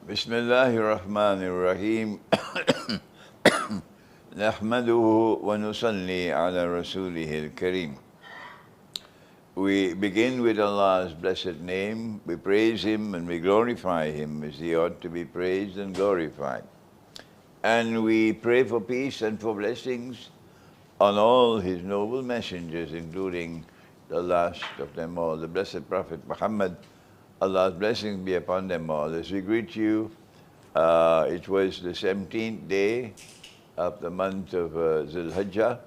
Bismillahir Rahmanir Rahim. Nahmaduhu wa nusalli ala rasulihil kareem. We begin with Allah's blessed name. We praise Him and we glorify Him as He ought to be praised and glorified. And we pray for peace and for blessings on all His noble messengers, including the last of them all, the blessed Prophet Muhammad. Allah's blessings be upon them all. As we greet you, it was the 17th day of the month of Zul-Hijjah.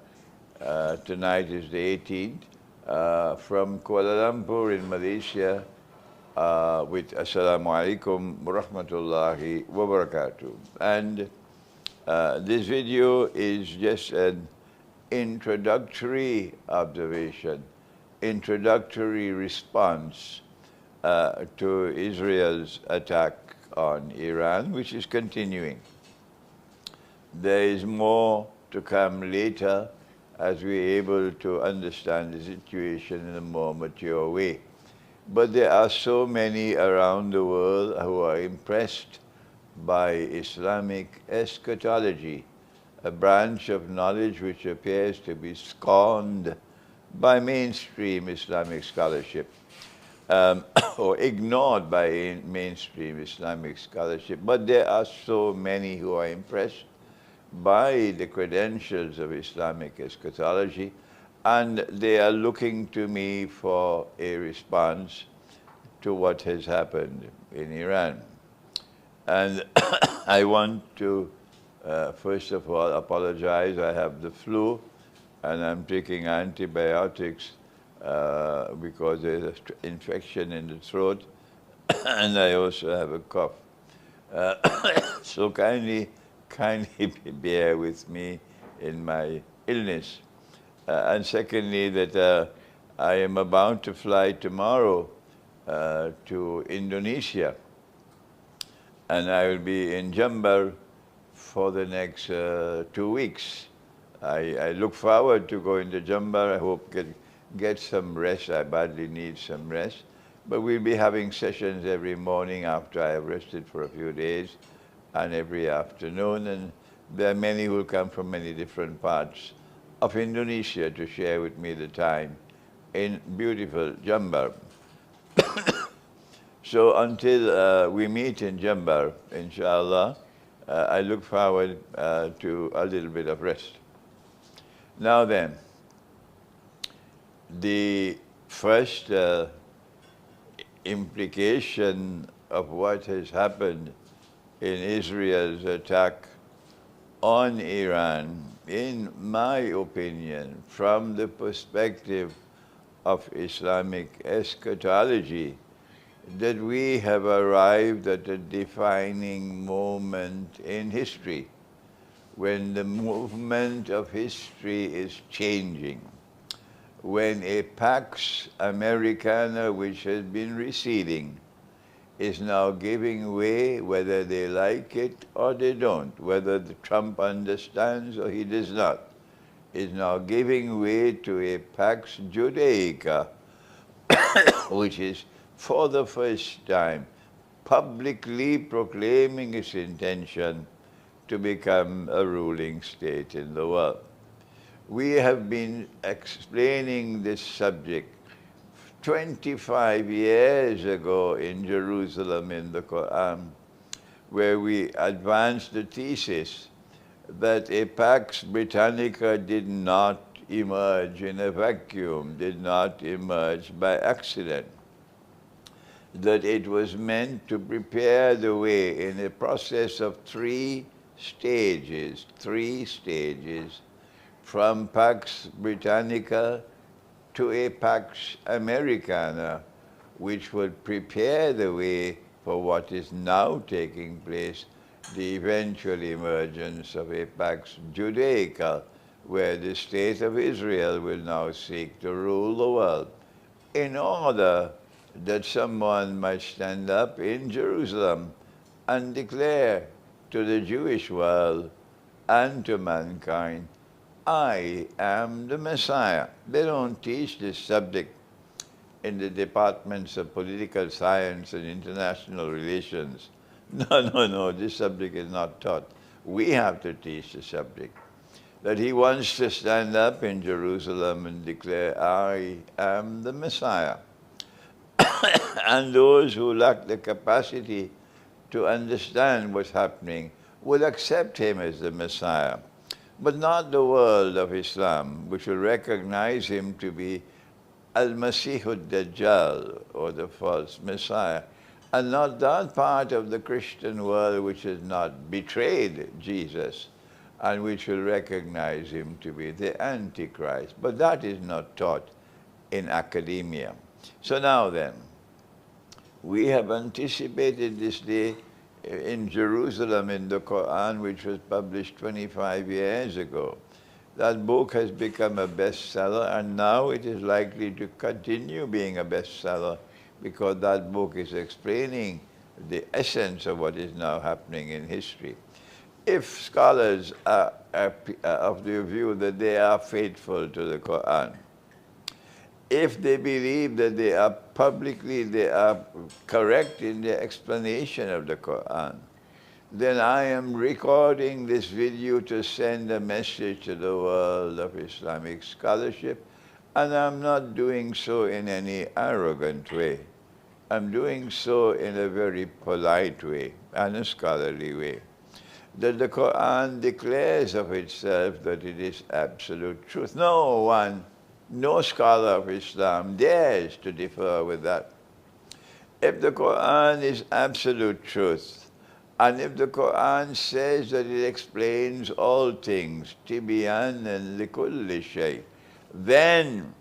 Tonight is the 18th. From Kuala Lumpur in Malaysia, with Assalamu alaikum wa rahmatullahi wa barakatuh. And this video is just an introductory observation, introductory response to Israel's attack on Iran, which is continuing. There is more to come later as we're able to understand the situation in a more mature way. But there are so many around the world who are impressed by Islamic eschatology, a branch of knowledge which appears to be scorned by mainstream Islamic scholarship, or ignored by mainstream Islamic scholarship. But there are so many who are impressed by the credentials of Islamic eschatology, and they are looking to me for a response to what has happened in Iran. And I want to, first of all, apologize. I have the flu, and I'm taking antibiotics because there's an infection in the throat, and I also have a cough. So kindly bear with me in my illness. And secondly, that I am about to fly tomorrow to Indonesia, and I will be in Jember for the next 2 weeks. I look forward to going to Jember. I hope get some rest. I badly need some rest. But we'll be having sessions every morning after I have rested for a few days, and every afternoon. And there are many who will come from many different parts of Indonesia to share with me the time in beautiful Jember. So until we meet in Jember, inshallah, I look forward to a little bit of rest. Now then, the first implication of what has happened in Israel's attack on Iran, in my opinion, from the perspective of Islamic eschatology, that we have arrived at a defining moment in history, when the movement of history is changing, when a Pax Americana, which has been receding, is now giving way, whether they like it or they don't, whether Trump understands or he does not, is now giving way to a Pax Judaica, which is for the first time publicly proclaiming its intention to become a ruling state in the world. We have been explaining this subject 25 years ago in Jerusalem in the Quran, where we advanced the thesis that a Pax Britannica did not emerge in a vacuum, did not emerge by accident, that it was meant to prepare the way in a process of three stages, from Pax Britannica to a Pax Americana, which would prepare the way for what is now taking place, the eventual emergence of a Pax Judaica, where the state of Israel will now seek to rule the world, in order that someone might stand up in Jerusalem and declare to the Jewish world and to mankind, I am the Messiah. They don't teach this subject in the departments of political science and international relations No, this subject is not taught. We have to teach the subject. That he wants to stand up in Jerusalem and declare, I am the Messiah. And those who lack the capacity to understand what's happening will accept him as the Messiah. But not the world of Islam, which will recognize him to be Al-Masih al-Dajjal, or the false Messiah, and not that part of the Christian world which has not betrayed Jesus and which will recognize him to be the Antichrist. But that is not taught in academia. So now then, we have anticipated this day in Jerusalem in the Quran, which was published 25 years ago. That book has become a bestseller, and now it is likely to continue being a bestseller because that book is explaining the essence of what is now happening in history. If scholars are of the view that they are faithful to the Quran, if they believe that they are correct in their explanation of the Quran, then I am recording this video to send a message to the world of Islamic scholarship, and I'm not doing so in any arrogant way. I'm doing so in a very polite way and a scholarly way. That the Quran declares of itself that it is absolute truth. No scholar of Islam dares to differ with that. If the Quran is absolute truth, and if the Quran says that it explains all things, tibyan and likulli shay, then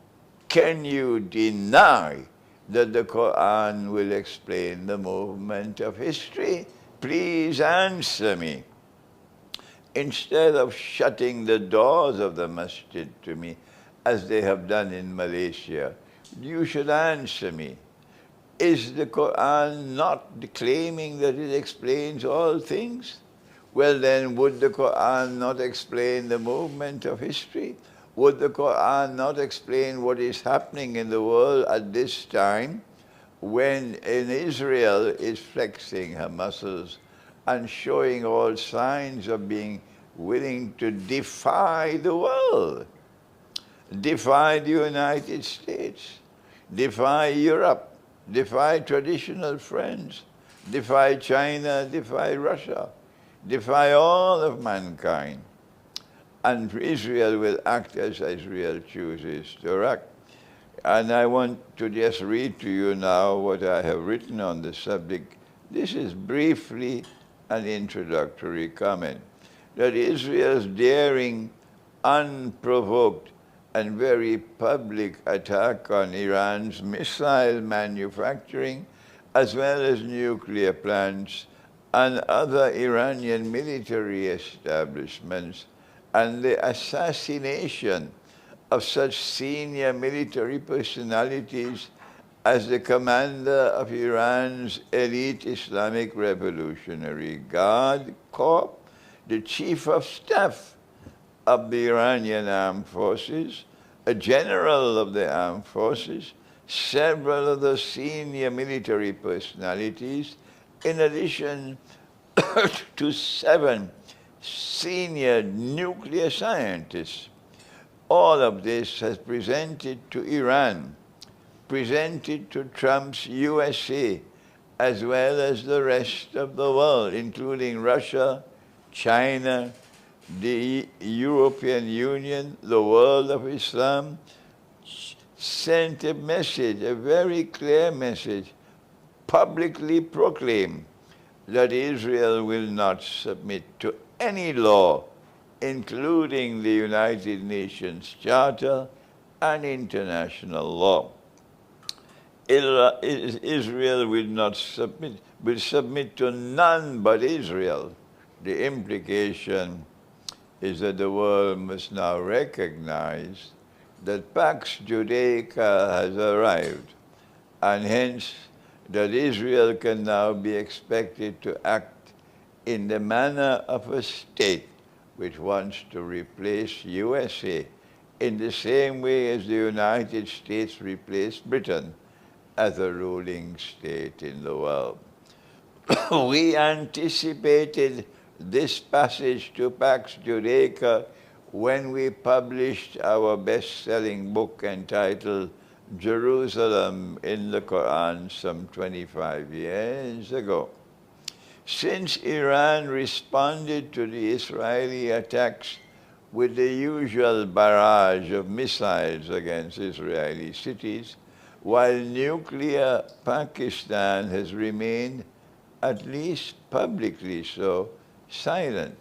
can you deny that the Quran will explain the movement of history? Please answer me. Instead of shutting the doors of the masjid to me, as they have done in Malaysia, you should answer me. Is the Quran not claiming that it explains all things? Well then, would the Quran not explain the movement of history? Would the Quran not explain what is happening in the world at this time when in Israel is flexing her muscles and showing all signs of being willing to defy the world, defy the United States, defy Europe, defy traditional friends, defy China, defy Russia, defy all of mankind. And Israel will act as Israel chooses to act. And I want to just read to you now what I have written on the subject. This is briefly an introductory comment. That Israel's daring, unprovoked, and very public attack on Iran's missile manufacturing, as well as nuclear plants and other Iranian military establishments, and the assassination of such senior military personalities as the commander of Iran's elite Islamic Revolutionary Guard Corps, the chief of staff of the Iranian Armed Forces, a general of the Armed Forces, several of the senior military personalities, in addition to 7 senior nuclear scientists. All of this has presented to Iran, presented to Trump's USA, as well as the rest of the world, including Russia, China, the European Union, the world of Islam, sent a message, a very clear message, publicly proclaimed that Israel will not submit to any law, including the United Nations Charter and international law. Israel will submit to none but Israel. The implication is that the world must now recognize that Pax Judaica has arrived, and hence that Israel can now be expected to act in the manner of a state which wants to replace USA in the same way as the United States replaced Britain as a ruling state in the world. We anticipated this passage to Pax Judaica when we published our best-selling book entitled Jerusalem in the Quran some 25 years ago. Since Iran responded to the Israeli attacks with the usual barrage of missiles against Israeli cities, while nuclear Pakistan has remained, at least publicly so, silent.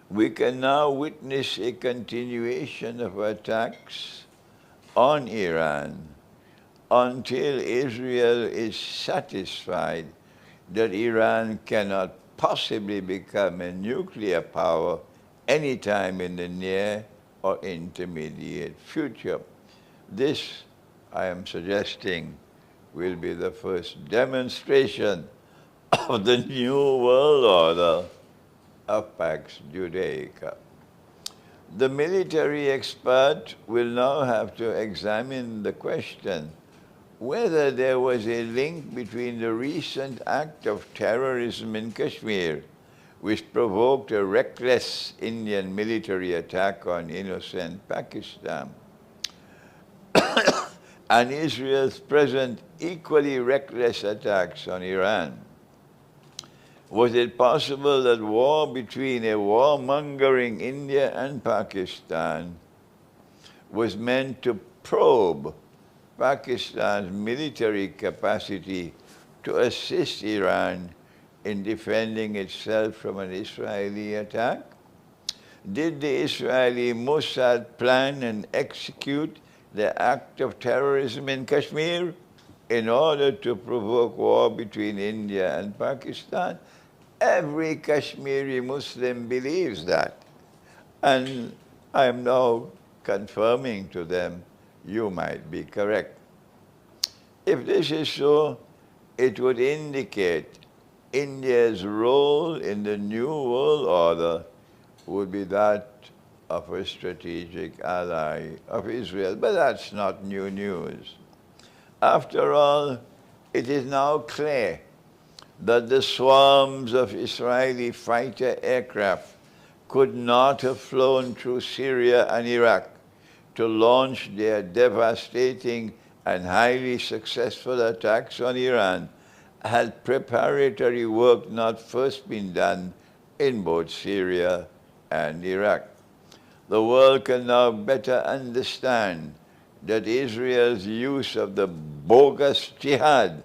We can now witness a continuation of attacks on Iran until Israel is satisfied that Iran cannot possibly become a nuclear power anytime in the near or intermediate future. This, I am suggesting, will be the first demonstration of the new world order of Pax Judaica. The military expert will now have to examine the question whether there was a link between the recent act of terrorism in Kashmir, which provoked a reckless Indian military attack on innocent Pakistan, and Israel's present equally reckless attacks on Iran. Was it possible that war between a warmongering India and Pakistan was meant to probe Pakistan's military capacity to assist Iran in defending itself from an Israeli attack? Did the Israeli Mossad plan and execute the act of terrorism in Kashmir in order to provoke war between India and Pakistan? Every Kashmiri Muslim believes that. And I am now confirming to them, you might be correct. If this is so, it would indicate India's role in the new world order would be that of a strategic ally of Israel. But that's not new news. After all, it is now clear that the swarms of Israeli fighter aircraft could not have flown through Syria and Iraq to launch their devastating and highly successful attacks on Iran had preparatory work not first been done in both Syria and Iraq. The world can now better understand that Israel's use of the bogus jihad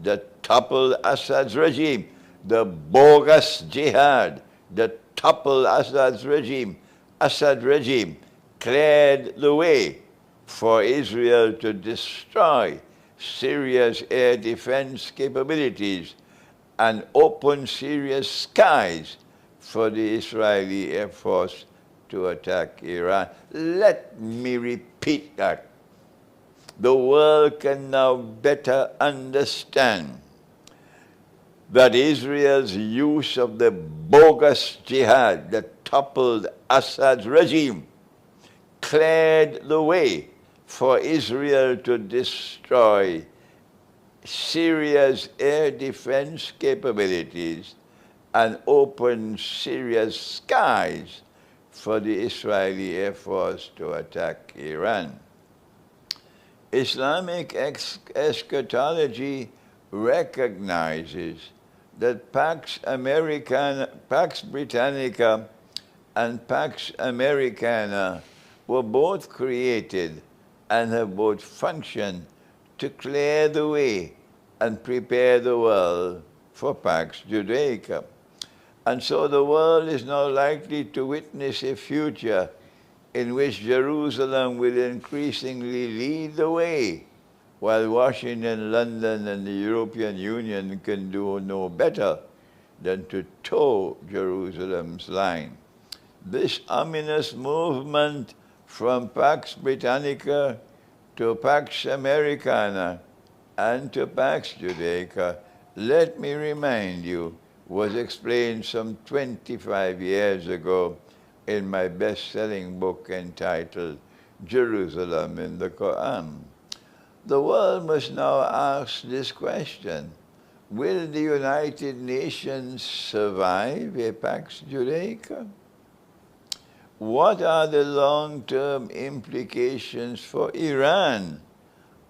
that toppled Assad's regime, the bogus jihad that toppled Assad's regime, cleared the way for Israel to destroy Syria's air defense capabilities and open Syria's skies for the Israeli Air Force to attack Iran. Let me repeat that. The world can now better understand that Israel's use of the bogus jihad that toppled Assad's regime cleared the way for Israel to destroy Syria's air defense capabilities and open Syria's skies for the Israeli Air Force to attack Iran. Islamic eschatology recognizes that Pax Britannica and Pax Americana were both created and have both functioned to clear the way and prepare the world for Pax Judaica. And so the world is now likely to witness a future in which Jerusalem will increasingly lead the way, while Washington, London, and the European Union can do no better than to toe Jerusalem's line. This ominous movement from Pax Britannica to Pax Americana and to Pax Judaica, let me remind you, was explained some 25 years ago in my best-selling book entitled Jerusalem in the Quran. The world must now ask this question: will the United Nations survive a Pax Judaica? What are the long-term implications for Iran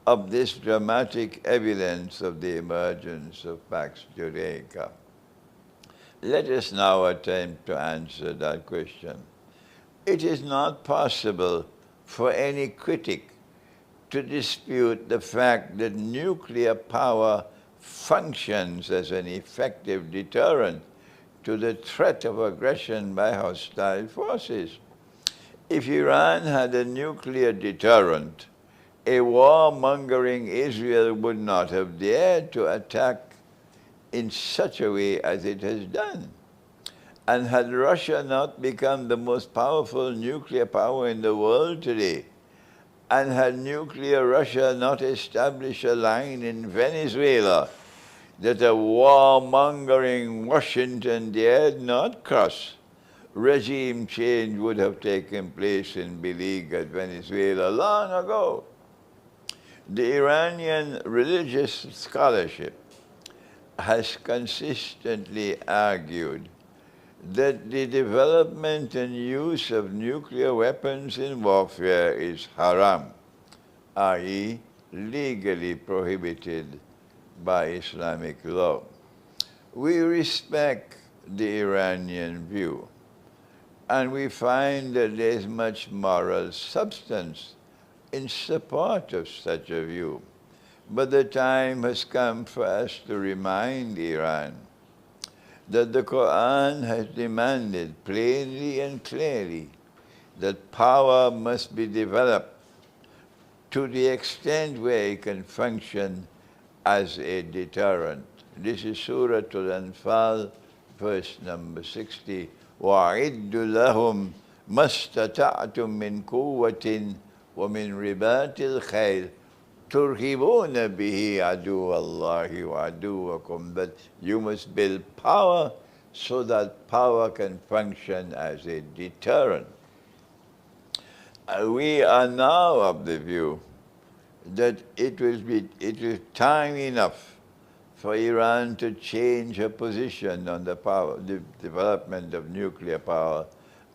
of this dramatic evidence of the emergence of Pax Judaica? Let us now attempt to answer that question. It is not possible for any critic to dispute the fact that nuclear power functions as an effective deterrent to the threat of aggression by hostile forces. If Iran had a nuclear deterrent, a warmongering Israel would not have dared to attack in such a way as it has done. And had Russia not become the most powerful nuclear power in the world today, and had nuclear Russia not established a line in Venezuela that a warmongering Washington dared not cross, regime change would have taken place in beleaguered Venezuela long ago. The Iranian religious scholarship has consistently argued that the development and use of nuclear weapons in warfare is haram, i.e., legally prohibited by Islamic law. We respect the Iranian view, and we find that there is much moral substance in support of such a view. But the time has come for us to remind Iran that the Quran has demanded plainly and clearly that power must be developed to the extent where it can function as a deterrent. This is Surah Al-Anfal, verse number 60. وَأَعِدُّ لَهُمْ مَا اسْتَطَعْتُم مِّن قُوَّةٍ وَمِن رِبَاطِ الْخَيْلِ تُرْهِبُونَ بِهِ عَدُوَّ اللَّهِ وَعَدُوَّكُمْ. But you must build power so that power can function as a deterrent. We are now of the view that it is time enough for Iran to change her position on the development of nuclear power,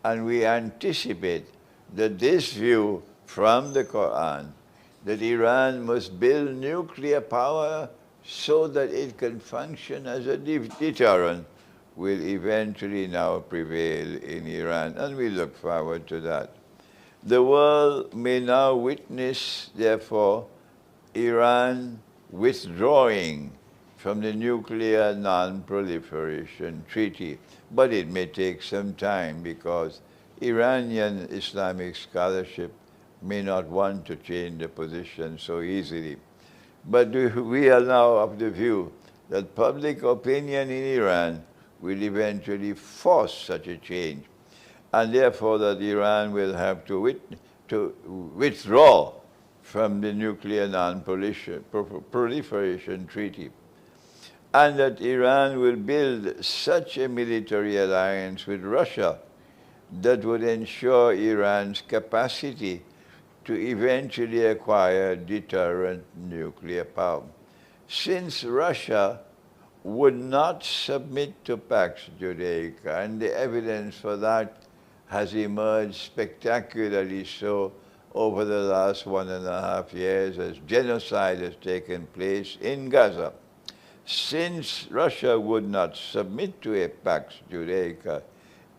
and we anticipate that this view from the Quran, that Iran must build nuclear power so that it can function as a deterrent, will eventually now prevail in Iran, and we look forward to that. The world may now witness, therefore, Iran withdrawing from the Nuclear Non-Proliferation Treaty. But it may take some time because Iranian Islamic scholarship may not want to change the position so easily. But we are now of the view that public opinion in Iran will eventually force such a change, and therefore that Iran will have to withdraw from the Nuclear Non-Proliferation Treaty, and that Iran will build such a military alliance with Russia that would ensure Iran's capacity to eventually acquire deterrent nuclear power. Since Russia would not submit to Pax Judaica, and the evidence for that has emerged spectacularly so over the last 1.5 years as genocide has taken place in Gaza. Since Russia would not submit to a Pax Judaica,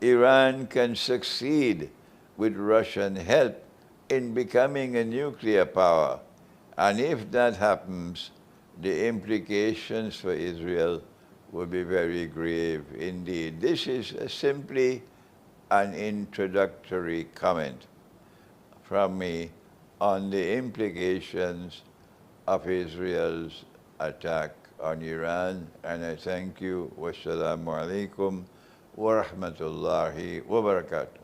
Iran can succeed with Russian help in becoming a nuclear power. And if that happens, the implications for Israel will be very grave indeed. This is simply an introductory comment from me on the implications of Israel's attack on Iran, and I thank you. Wassalamu alaikum wa rahmatullahi wa barakatuh.